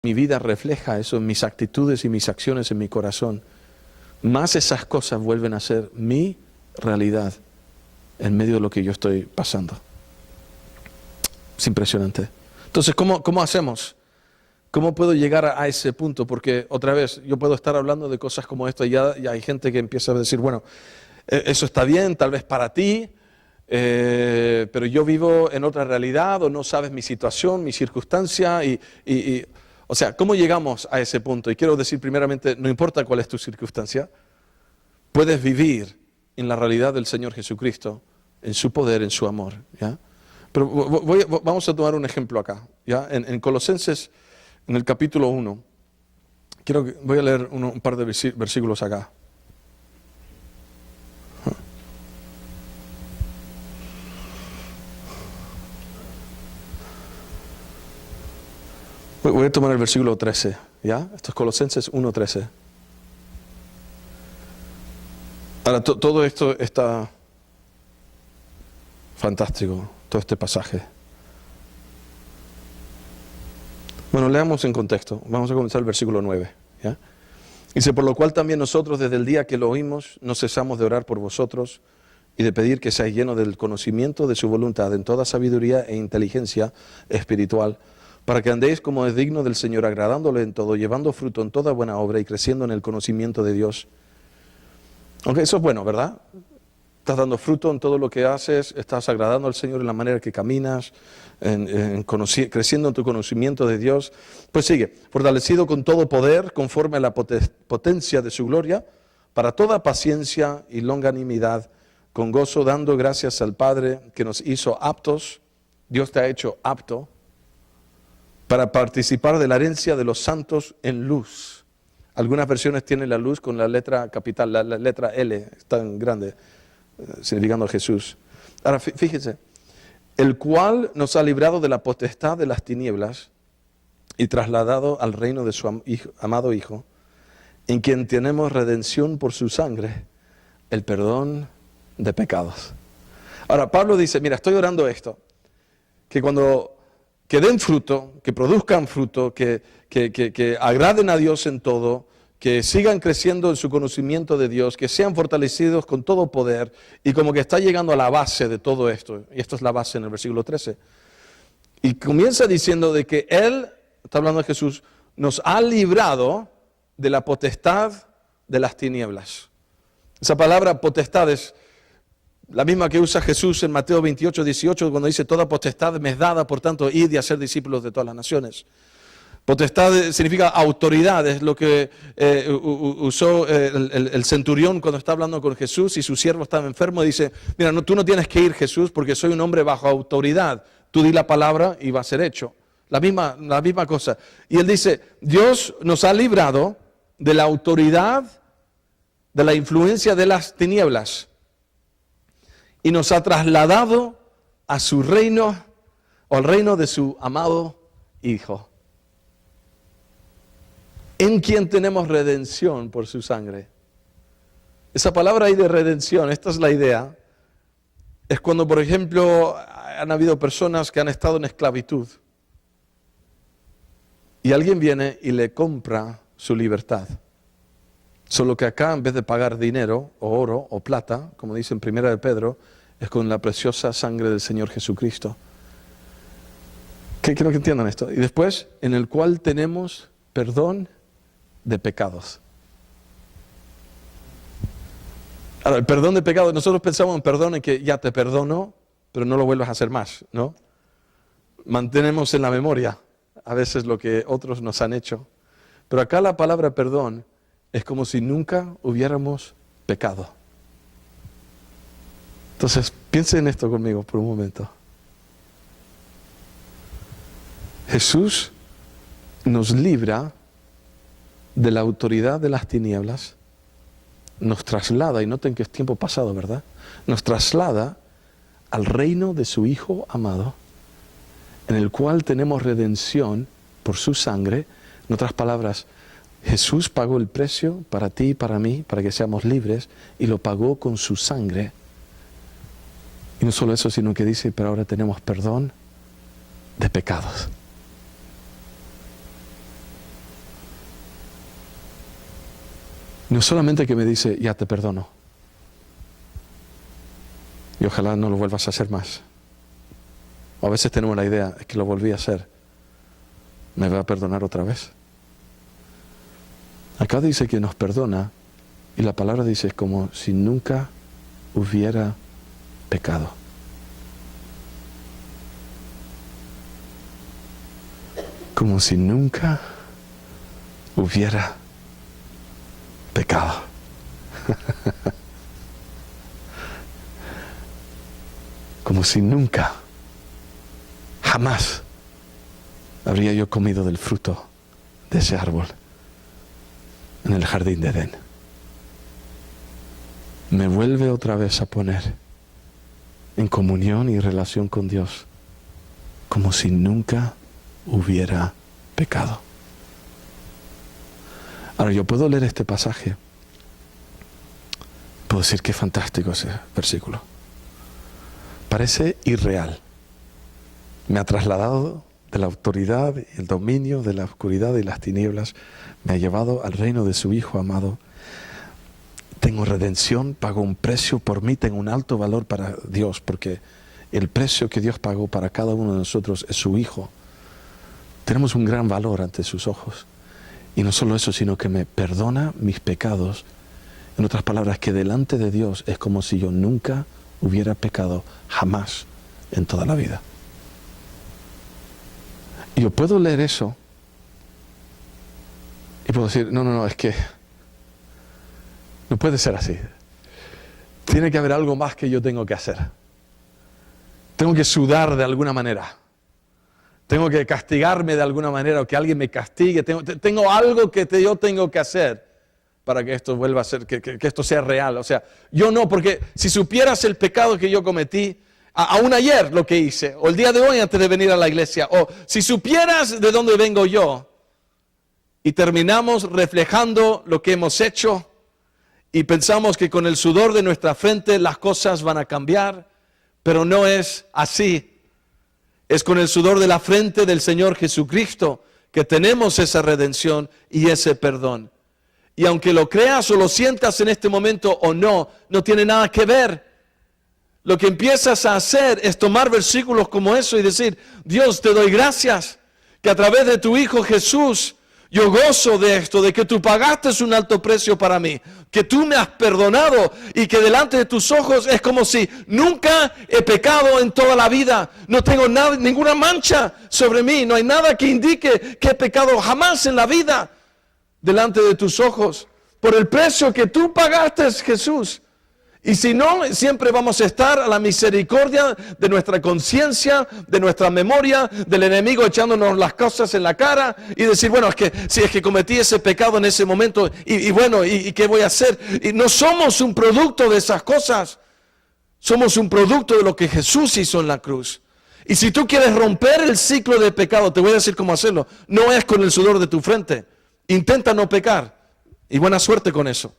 mi vida refleja eso en mis actitudes y mis acciones en mi corazón, más esas cosas vuelven a ser mi realidad en medio de lo que yo estoy pasando. Es impresionante. Entonces, ¿cómo hacemos? ¿Cómo puedo llegar a ese punto? Porque otra vez, yo puedo estar hablando de cosas como esto y ya hay gente que empieza a decir, bueno, eso está bien, tal vez para ti, pero yo vivo en otra realidad o no sabes mi situación, mi circunstancia o sea, ¿cómo llegamos a ese punto? Y quiero decir primeramente, no importa cuál es tu circunstancia, puedes vivir en la realidad del Señor Jesucristo, en su poder, en su amor, ¿ya? Pero vamos a tomar un ejemplo acá, ¿ya? En Colosenses, en el capítulo 1, voy a leer un par de versículos acá. Voy a tomar el versículo 13, ¿ya? Esto es Colosenses 1:13. Ahora, todo esto está fantástico, todo este pasaje. Bueno, leamos en contexto. Vamos a comenzar el versículo 9, ¿ya? Dice, por lo cual también nosotros desde el día que lo oímos no cesamos de orar por vosotros y de pedir que seáis llenos del conocimiento de su voluntad en toda sabiduría e inteligencia espiritual, para que andéis como es digno del Señor, agradándole en todo, llevando fruto en toda buena obra y creciendo en el conocimiento de Dios. Aunque eso es bueno, ¿verdad? Estás dando fruto en todo lo que haces, estás agradando al Señor en la manera que caminas, creciendo en tu conocimiento de Dios. Pues sigue, fortalecido con todo poder, conforme a la potencia de su gloria, para toda paciencia y longanimidad, con gozo, dando gracias al Padre que nos hizo aptos, Dios te ha hecho apto, para participar de la herencia de los santos en luz. Algunas versiones tienen la luz con la letra capital, la letra L, es tan grande, significando a Jesús. Ahora, fíjense, el cual nos ha librado de la potestad de las tinieblas y trasladado al reino de su amado Hijo, en quien tenemos redención por su sangre, el perdón de pecados. Ahora, Pablo dice, mira, estoy orando esto, que den fruto, que produzcan fruto, que agraden a Dios en todo, que sigan creciendo en su conocimiento de Dios, que sean fortalecidos con todo poder, y como que está llegando a la base de todo esto, y esto es la base en el versículo 13. Y comienza diciendo de que Él, está hablando de Jesús, nos ha librado de la potestad de las tinieblas. Esa palabra potestad es la misma que usa Jesús en Mateo 28:18, cuando dice, toda potestad me es dada, por tanto, id y hacer discípulos de todas las naciones. Potestad significa autoridad, es lo que usó el centurión cuando está hablando con Jesús y su siervo estaba enfermo y dice, mira, tú no tienes que ir, Jesús, porque soy un hombre bajo autoridad. Tú di la palabra y va a ser hecho. La misma cosa. Y él dice, Dios nos ha librado de la autoridad, de la influencia de las tinieblas y nos ha trasladado a su reino o al reino de su amado Hijo, en quien tenemos redención por su sangre. Esa palabra ahí de redención, esta es la idea, es cuando, por ejemplo, han habido personas que han estado en esclavitud y alguien viene y le compra su libertad. Solo que acá, en vez de pagar dinero, o oro, o plata, como dice en 1 de Pedro, es con la preciosa sangre del Señor Jesucristo. Quiero que entiendan esto. Y después, en el cual tenemos perdón de pecados. Ahora, el perdón de pecados, nosotros pensamos en perdón en que ya te perdono, pero no lo vuelvas a hacer más, ¿no? Mantenemos en la memoria a veces lo que otros nos han hecho. Pero acá la palabra perdón es como si nunca hubiéramos pecado. Entonces, piensen en esto conmigo por un momento. Jesús nos libra de la autoridad de las tinieblas, nos traslada, y noten que es tiempo pasado, ¿verdad? Nos traslada al reino de su Hijo amado, en el cual tenemos redención por su sangre. En otras palabras, Jesús pagó el precio para ti y para mí, para que seamos libres, y lo pagó con su sangre. Y no solo eso, sino que dice, pero ahora tenemos perdón de pecados. No solamente que me dice, ya te perdono. Y ojalá no lo vuelvas a hacer más. O a veces tenemos la idea, es que lo volví a hacer. ¿Me va a perdonar otra vez? Acá dice que nos perdona, y la palabra dice es como si nunca hubiera pecado. Como si nunca hubiera pecado. Como si nunca, jamás habría yo comido del fruto de ese árbol en el jardín de Edén. Me vuelve otra vez a poner en comunión y relación con Dios, como si nunca hubiera pecado. Ahora, yo puedo leer este pasaje, puedo decir qué fantástico ese versículo. Parece irreal. Me ha trasladado de la autoridad y el dominio de la oscuridad y las tinieblas, me ha llevado al reino de su Hijo amado. Tengo redención, pagó un precio por mí, tengo un alto valor para Dios, porque el precio que Dios pagó para cada uno de nosotros es su Hijo. Tenemos un gran valor ante sus ojos. Y no solo eso, sino que me perdona mis pecados. En otras palabras, que delante de Dios es como si yo nunca hubiera pecado, jamás en toda la vida. Y yo puedo leer eso y puedo decir, no, es que no puede ser así. Tiene que haber algo más que yo tengo que hacer. Tengo que sudar de alguna manera. Tengo que castigarme de alguna manera o que alguien me castigue. Tengo algo que yo tengo que hacer para que esto vuelva a ser, que esto sea real. O sea, yo no, porque si supieras el pecado que yo cometí, aún ayer lo que hice, o el día de hoy antes de venir a la iglesia, o si supieras de dónde vengo yo, y terminamos reflejando lo que hemos hecho, y pensamos que con el sudor de nuestra frente las cosas van a cambiar, pero no es así. Es con el sudor de la frente del Señor Jesucristo que tenemos esa redención y ese perdón. Y aunque lo creas o lo sientas en este momento o no, no tiene nada que ver. Lo que empiezas a hacer es tomar versículos como eso y decir, Dios, te doy gracias que a través de tu Hijo Jesús yo gozo de esto, de que tú pagaste un alto precio para mí, que tú me has perdonado y que delante de tus ojos es como si nunca he pecado en toda la vida. No tengo ninguna mancha sobre mí, no hay nada que indique que he pecado jamás en la vida delante de tus ojos. Por el precio que tú pagaste, Jesús. Y si no, siempre vamos a estar a la misericordia de nuestra conciencia, de nuestra memoria, del enemigo echándonos las cosas en la cara y decir, bueno, es que si es que cometí ese pecado en ese momento y bueno, ¿y qué voy a hacer? Y no somos un producto de esas cosas, somos un producto de lo que Jesús hizo en la cruz. Y si tú quieres romper el ciclo de pecado, te voy a decir cómo hacerlo. No es con el sudor de tu frente, intenta no pecar y buena suerte con eso.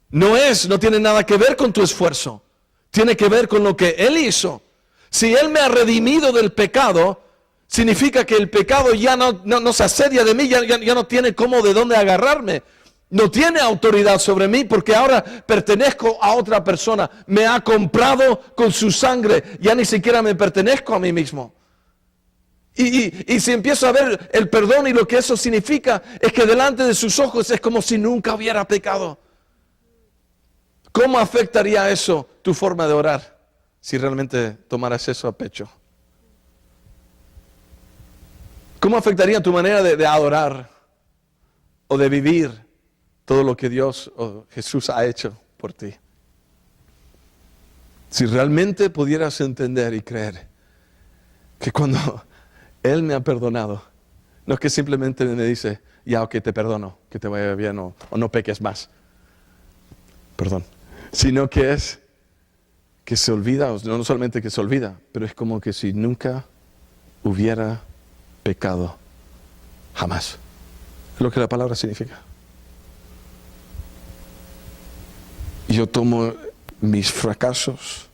No tiene nada que ver con tu esfuerzo. Tiene que ver con lo que Él hizo. Si Él me ha redimido del pecado, significa que el pecado ya no se asedia de mí, ya no tiene cómo de dónde agarrarme. No tiene autoridad sobre mí porque ahora pertenezco a otra persona. Me ha comprado con su sangre. Ya ni siquiera me pertenezco a mí mismo. Y si empiezo a ver el perdón y lo que eso significa, es que delante de sus ojos es como si nunca hubiera pecado. ¿Cómo afectaría eso tu forma de orar si realmente tomaras eso a pecho? ¿Cómo afectaría tu manera de adorar o de vivir todo lo que Dios o Jesús ha hecho por ti? Si realmente pudieras entender y creer que cuando Él me ha perdonado, no es que simplemente me dice, ya, ok, te perdono, que te vaya bien o no peques más. Perdón. Sino que es que se olvida, no solamente que se olvida, pero es como que si nunca hubiera pecado, jamás. Es lo que la palabra significa. Yo tomo mis fracasos,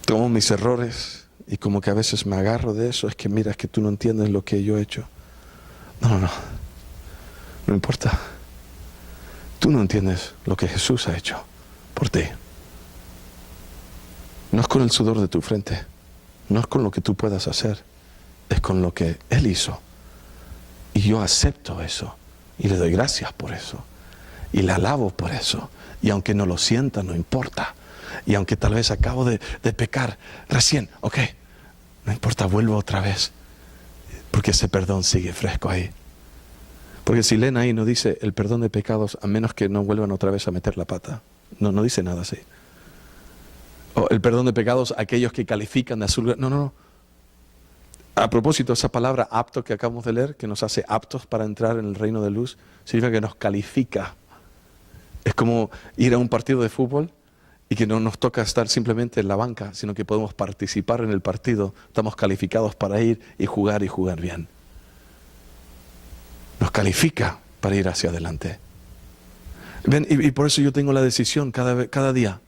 tomo mis errores y como que a veces me agarro de eso, es que mira, es que tú no entiendes lo que yo he hecho. No importa. Tú no entiendes lo que Jesús ha hecho por ti. No es con el sudor de tu frente, no es con lo que tú puedas hacer, es con lo que Él hizo. Y yo acepto eso, y le doy gracias por eso, y le alabo por eso. Y aunque no lo sienta, no importa. Y aunque tal vez acabo de pecar recién, ok, no importa, vuelvo otra vez, porque ese perdón sigue fresco ahí. Porque si leen ahí no dice el perdón de pecados a menos que no vuelvan otra vez a meter la pata. No dice nada así. O el perdón de pecados a aquellos que califican de azul. No. A propósito, esa palabra apto que acabamos de leer, que nos hace aptos para entrar en el reino de luz, significa que nos califica. Es como ir a un partido de fútbol y que no nos toca estar simplemente en la banca, sino que podemos participar en el partido. Estamos calificados para ir y jugar bien. Nos califica para ir hacia adelante. Ven, y por eso yo tengo la decisión cada día.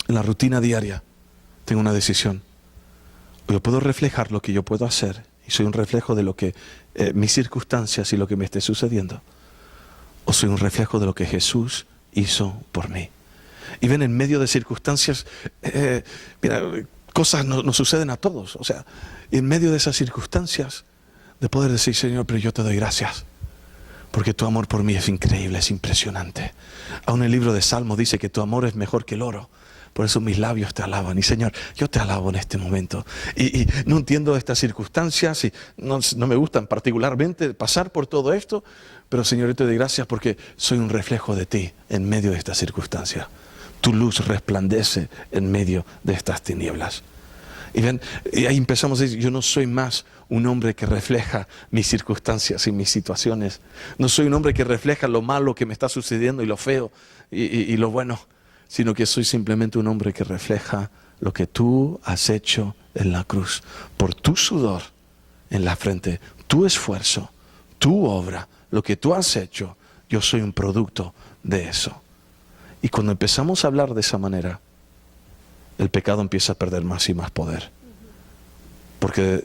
En la rutina diaria tengo una decisión. Yo puedo reflejar lo que yo puedo hacer y soy un reflejo de lo que mis circunstancias y lo que me esté sucediendo, o soy un reflejo de lo que Jesús hizo por mí. Y ven, en medio de circunstancias, mira, cosas nos suceden a todos. O sea, en medio de esas circunstancias, de poder decir, Señor, pero yo te doy gracias, porque tu amor por mí es increíble, es impresionante. Aún el libro de Salmos dice que tu amor es mejor que el oro. Por eso mis labios te alaban. Y Señor, yo te alabo en este momento. Y no entiendo estas circunstancias y no me gustan particularmente pasar por todo esto. Pero Señor, yo te doy gracias porque soy un reflejo de ti en medio de estas circunstancias. Tu luz resplandece en medio de estas tinieblas. Y ven, y ahí empezamos a decir, yo no soy más un hombre que refleja mis circunstancias y mis situaciones. No soy un hombre que refleja lo malo que me está sucediendo y lo feo y lo bueno, sino que soy simplemente un hombre que refleja lo que tú has hecho en la cruz. Por tu sudor en la frente, tu esfuerzo, tu obra, lo que tú has hecho, yo soy un producto de eso. Y cuando empezamos a hablar de esa manera, el pecado empieza a perder más y más poder. Porque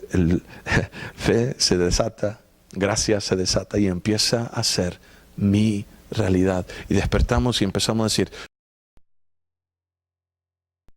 fe se desata, gracia se desata y empieza a ser mi realidad. Y despertamos y empezamos a decir,